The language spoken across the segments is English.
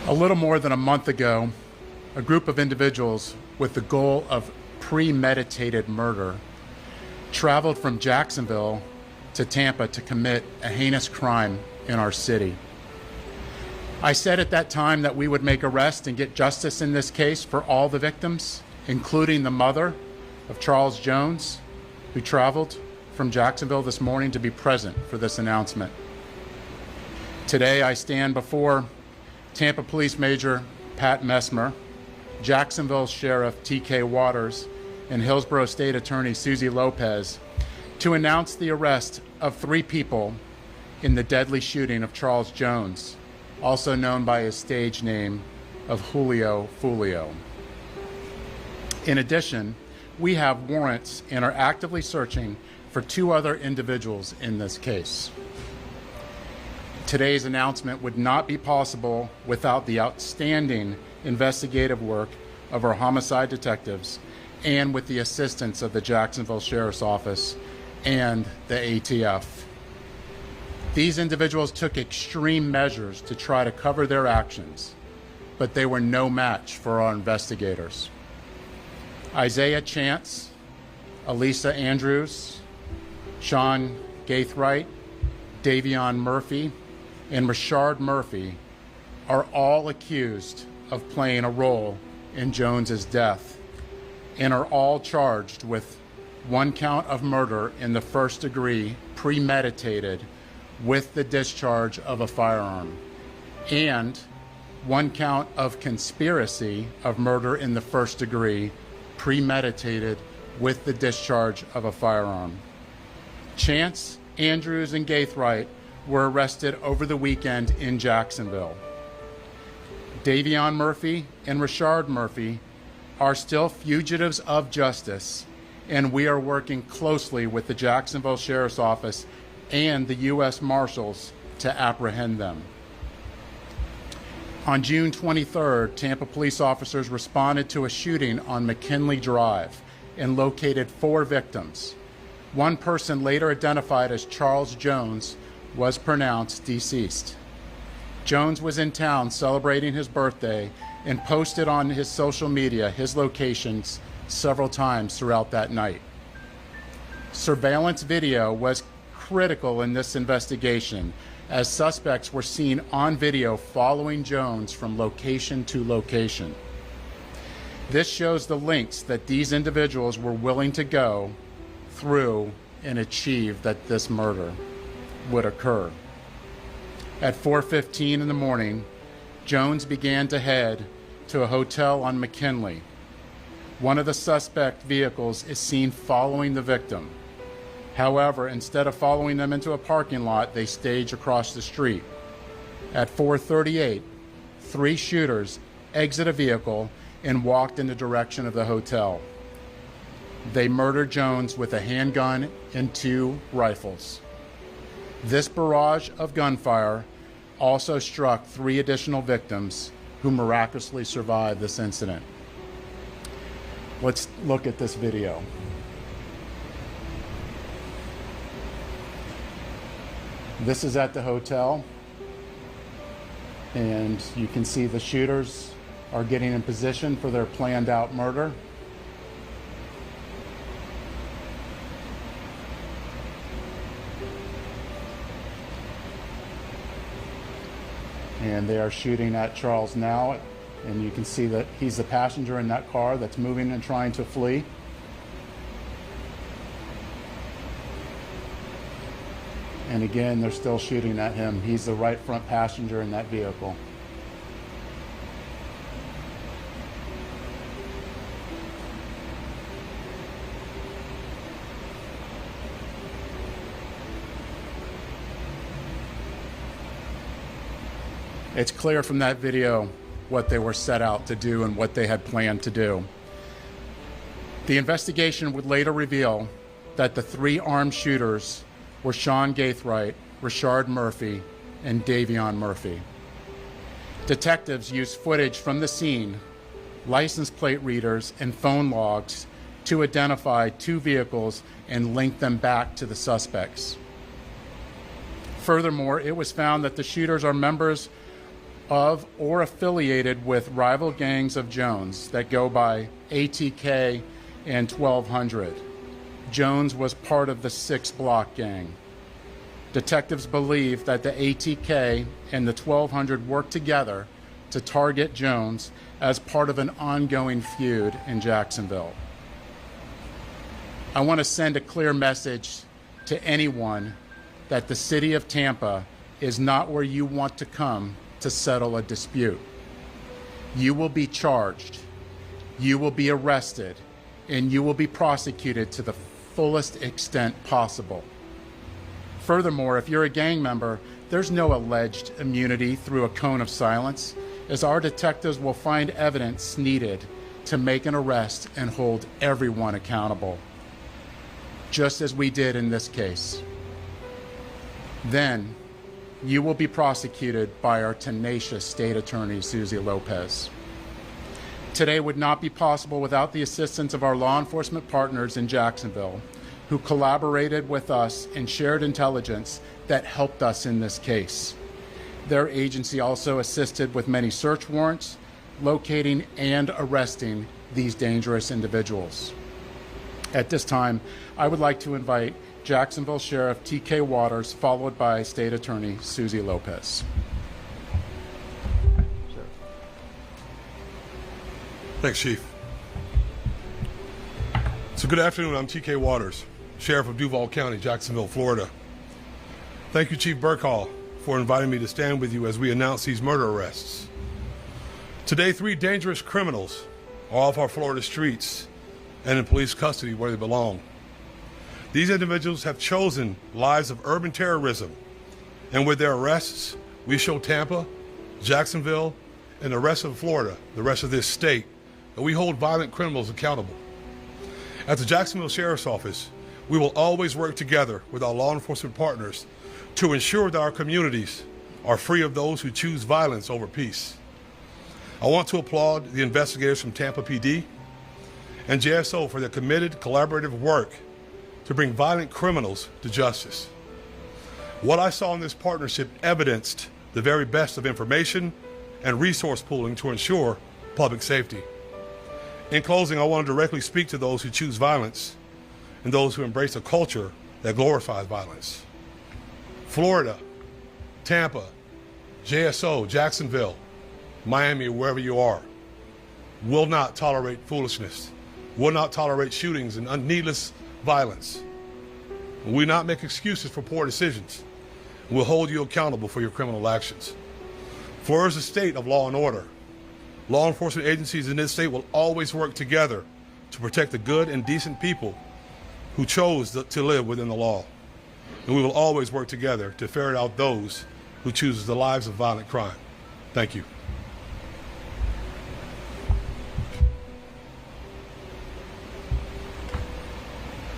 A little more than a month ago, a group of individuals with the goal of premeditated murder traveled from Jacksonville to Tampa to commit a heinous crime in our city. I said at that time that we would make arrests and get justice in this case for all the victims, including the mother of Charles Jones, who traveled from Jacksonville this morning to be present for this announcement. Today, I stand before Tampa Police Major Pat Messmer, Jacksonville Sheriff T.K. Waters, and Hillsborough State Attorney Susie Lopez to announce the arrest of 3 people in the deadly shooting of Charles Jones, also known by his stage name of Julio Foolio. In addition, we have warrants and are actively searching for 2 other individuals in this case. Today's announcement would not be possible without the outstanding investigative work of our homicide detectives and with the assistance of the Jacksonville Sheriff's Office and the ATF. These individuals took extreme measures to try to cover their actions, but they were no match for our investigators. Isaiah Chance, Alicia Andrews, Sean Gathright, Davion Murphy, and Richard Murphy are all accused of playing a role in Jones's death and are all charged with 1 count of murder in the first degree, premeditated with the discharge of a firearm, and 1 count of conspiracy of murder in the first degree, premeditated with the discharge of a firearm. Chance, Andrews, and Gathright were arrested over the weekend in Jacksonville. Davion Murphy and Richard Murphy are still fugitives of justice, and we are working closely with the Jacksonville Sheriff's Office and the U.S. Marshals to apprehend them. On June 23rd, Tampa police officers responded to a shooting on McKinley Drive and located 4 victims. 1 person, later identified as Charles Jones, was pronounced deceased. Jones was in town celebrating his birthday and posted on his social media his locations several times throughout that night. Surveillance video was critical in this investigation, as suspects were seen on video following Jones from location to location. This shows the lengths that these individuals were willing to go through and achieve that this murder would occur. At 4:15 in the morning, Jones began to head to a hotel on McKinley. One of the suspect vehicles is seen following the victim. However, instead of following them into a parking lot, they stage across the street. At 4:38, 3 shooters exit a vehicle and walked in the direction of the hotel. They murdered Jones with a handgun and 2 rifles. This barrage of gunfire also struck 3 additional victims who miraculously survived this incident. Let's look at this video. This is at the hotel, and you can see the shooters are getting in position for their planned out murder. And they are shooting at Charles now, and you can see that he's the passenger in that car that's moving and trying to flee. And again, they're still shooting at him. He's the right front passenger in that vehicle. It's clear from that video what they were set out to do and what they had planned to do. The investigation would later reveal that the 3 armed shooters were Sean Gathright, Richard Murphy, and Davion Murphy. Detectives used footage from the scene, license plate readers, and phone logs to identify 2 vehicles and link them back to the suspects. Furthermore, it was found that the shooters are members of or affiliated with rival gangs of Jones that go by ATK and 1200. Jones was part of the 6 Block gang. Detectives believe that the ATK and the 1200 worked together to target Jones as part of an ongoing feud in Jacksonville. I want to send a clear message to anyone that the city of Tampa is not where you want to come to settle a dispute. You will be charged, you will be arrested, and you will be prosecuted to the fullest extent possible. Furthermore, if you're a gang member, there's no alleged immunity through a cone of silence, as our detectives will find evidence needed to make an arrest and hold everyone accountable, just as we did in this case. Then, you will be prosecuted by our tenacious state attorney, Susie Lopez. Today would not be possible without the assistance of our law enforcement partners in Jacksonville, who collaborated with us and shared intelligence that helped us in this case. Their agency also assisted with many search warrants, locating and arresting these dangerous individuals. At this time, I would like to invite Jacksonville Sheriff T.K. Waters, followed by State Attorney Susie Lopez. Thanks, Chief. So good afternoon, I'm T.K. Waters, Sheriff of Duval County, Jacksonville, Florida. Thank you, Chief Burkhall, for inviting me to stand with you as we announce these murder arrests. Today, 3 dangerous criminals are off our Florida streets and in police custody where they belong. These individuals have chosen lives of urban terrorism, and with their arrests, we show Tampa, Jacksonville, and the rest of Florida, the rest of this state, that we hold violent criminals accountable. At the Jacksonville Sheriff's Office, we will always work together with our law enforcement partners to ensure that our communities are free of those who choose violence over peace. I want to applaud the investigators from Tampa PD and JSO for their committed collaborative work to bring violent criminals to justice. What I saw in this partnership evidenced the very best of information and resource pooling to ensure public safety. In closing, I want to directly speak to those who choose violence and those who embrace a culture that glorifies violence. Florida, Tampa, JSO, Jacksonville, Miami, wherever you are, will not tolerate foolishness, will not tolerate shootings and needless violence. We will not make excuses for poor decisions. We'll hold you accountable for your criminal actions. Florida is a state of law and order. Law enforcement agencies in this state will always work together to protect the good and decent people who chose to live within the law. And we will always work together to ferret out those who choose the lives of violent crime. Thank you.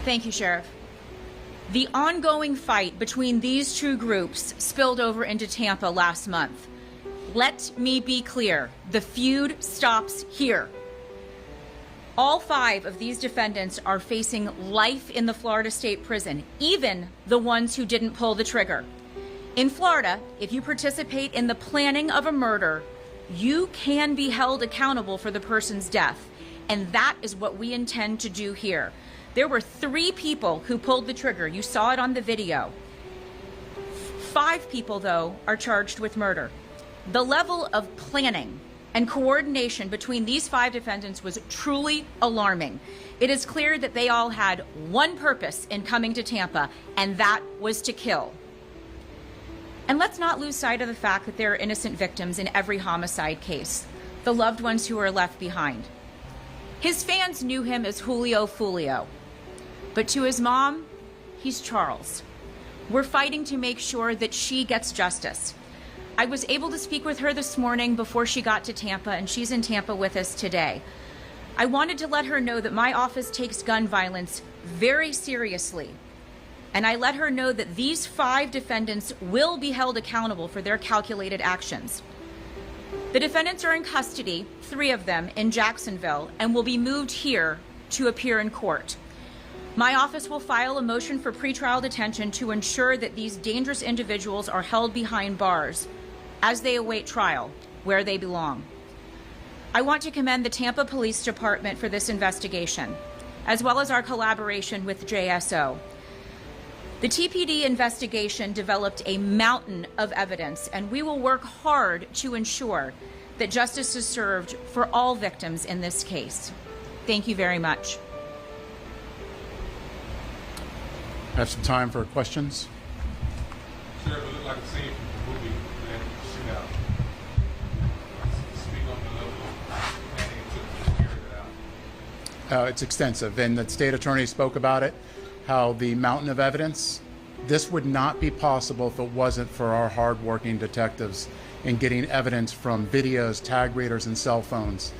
Thank you, Sheriff. The ongoing fight between these 2 groups spilled over into Tampa last month. Let me be clear, the feud stops here. All 5 of these defendants are facing life in the Florida State Prison, even the ones who didn't pull the trigger. In Florida, if you participate in the planning of a murder, you can be held accountable for the person's death, and that is what we intend to do here. There were 3 people who pulled the trigger. You saw it on the video. 5 people, though, are charged with murder. The level of planning and coordination between these 5 defendants was truly alarming. It is clear that they all had one purpose in coming to Tampa, and that was to kill. And let's not lose sight of the fact that there are innocent victims in every homicide case, the loved ones who are left behind. His fans knew him as Julio Foolio, but to his mom, he's Charles. We're fighting to make sure that she gets justice. I was able to speak with her this morning before she got to Tampa, and she's in Tampa with us today. I wanted to let her know that my office takes gun violence very seriously, and I let her know that these 5 defendants will be held accountable for their calculated actions. The defendants are in custody, 3 of them, in Jacksonville, and will be moved here to appear in court. My office will file a motion for pretrial detention to ensure that these dangerous individuals are held behind bars as they await trial, where they belong. I want to commend the Tampa Police Department for this investigation, as well as our collaboration with JSO. The TPD investigation developed a mountain of evidence, and we will work hard to ensure that justice is served for all victims in this case. Thank you very much. I have some time for questions. Sheriff, it looked like a scene from the movie that shootout. Speak on the level of planning to carry that out. It's extensive, and the state attorney spoke about it, how the mountain of evidence, this would not be possible if it wasn't for our hardworking detectives in getting evidence from videos, tag readers, and cell phones.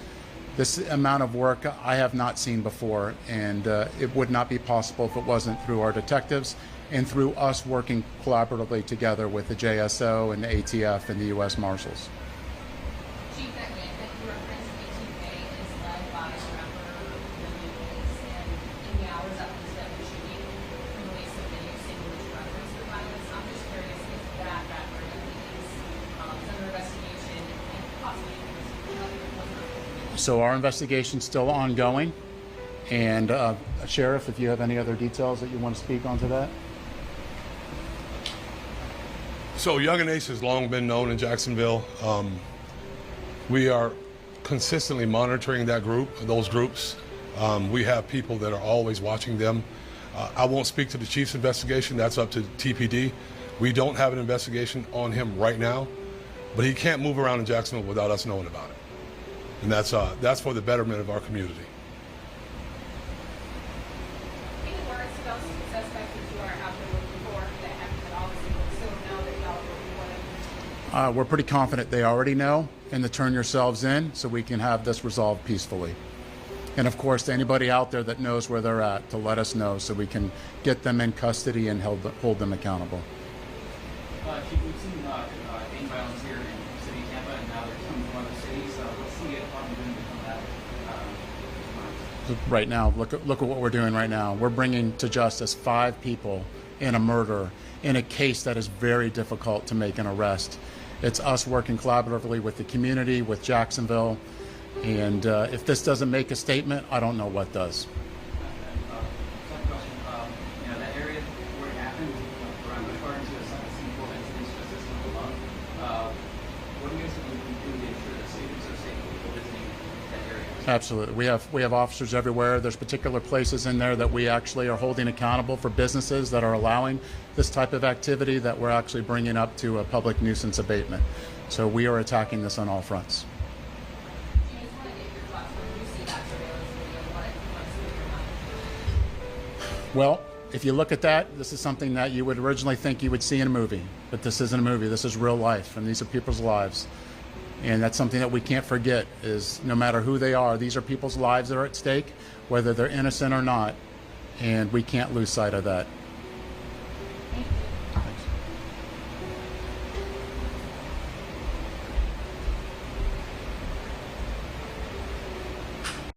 This amount of work I have not seen before, and it would not be possible if it wasn't through our detectives and through us working collaboratively together with the JSO and the ATF and the U.S. Marshals. Chief, that grant that you referenced, 18A, is led by a rapper, Julio Foolio, and in the hours up to the shooting, from the ways of video saying which reference the violence. I'm just curious if that rapper is under investigation and possibly So our investigation's still ongoing, and Sheriff, if you have any other details that you want to speak onto that. So Young and Ace has long been known in Jacksonville. We are consistently monitoring those groups. We have people that are always watching them. I won't speak to the chief's investigation. That's up to TPD. We don't have an investigation on him right now, but he can't move around in Jacksonville without us knowing about it. And that's for the betterment of our community. any words about the suspects that you are out there looking for that haven't obviously still know that y'all are looking for them? We're pretty confident they already know, and to turn yourselves in so we can have this resolved peacefully. And of course, to anybody out there that knows where they're at, to let us know so we can get them in custody and hold them accountable. Chief, we've seen gang violence here in the city of Tampa, and now they're coming from other cities. What's the department doing to combat? Right now, look at what we're doing right now. We're bringing to justice 5 people in a murder in a case that is very difficult to make an arrest. It's us working collaboratively with the community, with Jacksonville, and if this doesn't make a statement, I don't know what does. Second question, that area where it happened, around referring to a single incident system alone, what do you guys think we can do to ensure that students are safe people visiting that area? Absolutely. We have officers everywhere. There's particular places in there that we actually are holding accountable for businesses that are allowing this type of activity that we're actually bringing up to a public nuisance abatement. So we are attacking this on all fronts. I just want to get your thoughts when you see that surveillance video, what's in your mind? Well, if you look at that, this is something that you would originally think you would see in a movie, but this isn't a movie. This is real life, and these are people's lives. And that's something that we can't forget, is no matter who they are, these are people's lives that are at stake, whether they're innocent or not, and we can't lose sight of that.